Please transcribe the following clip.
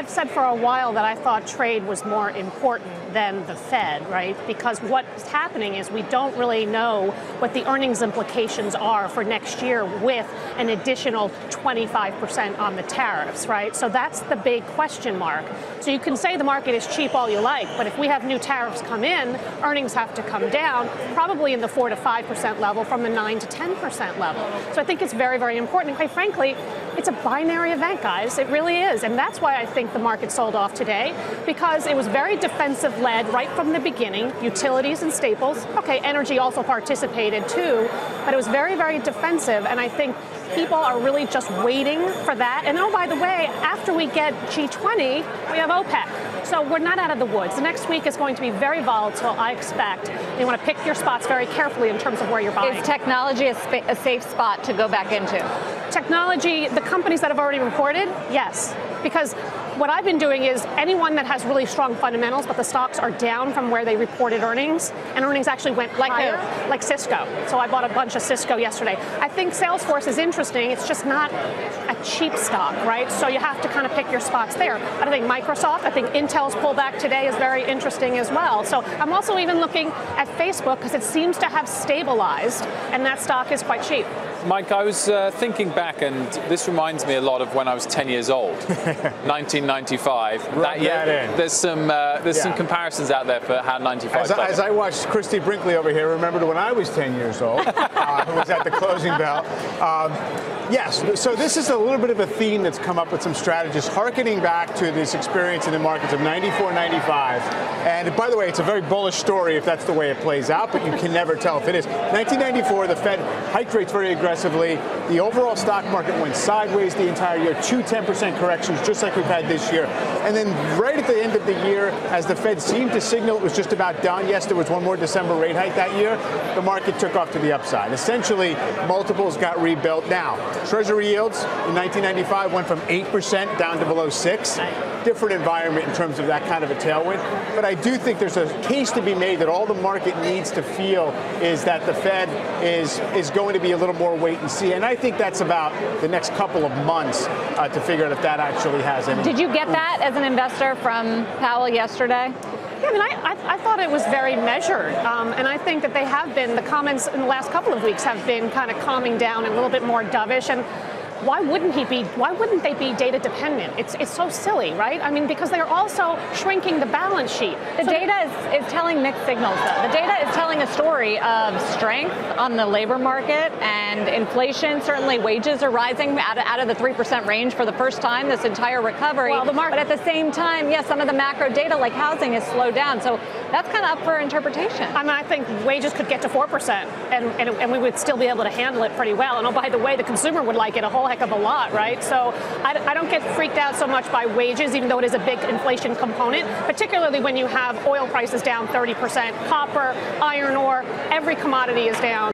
I've said for a while that I thought trade was more important than the Fed, right? Because what's happening is we don't really know what the earnings implications are for next year with an additional 25% on the tariffs, right? So that's the big question mark. So you can say the market is cheap all you like, but if we have new tariffs come in, earnings have to come down, probably in the 4 to 5% level from the 9 to 10% level. So I think it's very, very important. And quite frankly, it's a binary event, guys. It really is. And that's why I think the market sold off today, because it was very defensive-led right from the beginning, utilities and staples. Okay, energy also participated too, but it was very, very defensive. And I think people are really just waiting for that. And oh, by the way, after we get G20, we have OPEC. So we're not out of the woods. The next week is going to be very volatile, I expect. You want to pick your spots very carefully in terms of where you're buying. Is technology a safe spot to go back into? Technology, the companies that have already reported, yes. Because what I've been doing is anyone that has really strong fundamentals, but the stocks are down from where they reported earnings, and earnings actually went higher, like Cisco. So I bought a bunch of Cisco yesterday. I think Salesforce is interesting. It's just not a cheap stock, right? So you have to kind of pick your spots there. But I think Microsoft, I think Intel's pullback today is very interesting as well. So I'm also even looking at Facebook because it seems to have stabilized, and that stock is quite cheap. Mike, I was thinking back, and this reminds me a lot of when I was 10 years old, 1995. That year, there's some comparisons out there for how 95. As I watched Christy Brinkley over here, remembered when I was 10 years old, who was at the closing bell. Yes, so this is a little bit of a theme that's come up with some strategists, hearkening back to this experience in the markets of 94, 95. And by the way, it's a very bullish story if that's the way it plays out, but you can never tell if it is. 1994, the Fed hiked rates very aggressively. The overall stock market went sideways the entire year, 2 10% corrections, just like we've had this year. And then right at the end of the year, as the Fed seemed to signal it was just about done, yes, there was one more December rate hike that year, the market took off to the upside. Essentially, multiples got rebuilt. Now, Treasury yields in 1995 went from 8% down to below 6%. Different environment in terms of that kind of a tailwind. But I do think there's a case to be made that all the market needs to feel is that the Fed is going to be a little more wait and see. And I think that's about the next couple of months to figure out if that actually has any. Did you get that as an investor from Powell yesterday? Yeah, I mean, I thought it was very measured, and I think that they have been, the comments in the last couple of weeks have been kind of calming down and a little bit more dovish, and why wouldn't they be data dependent? It's so silly, right? I mean, because they're also shrinking the balance sheet. The data is telling mixed signals, though. The data is telling a story of strength on the labor market and inflation. Certainly wages are rising out of the 3% range for the first time this entire recovery. Well, but at the same time, yes, some of the macro data like housing has slowed down. So that's kind of up for interpretation. I mean, I think wages could get to 4%, and we would still be able to handle it pretty well. And oh, by the way, the consumer would like it a whole heck of a lot, right? So I don't get freaked out so much by wages, even though it is a big inflation component, particularly when you have oil prices down 30%, copper, iron ore, every commodity is down.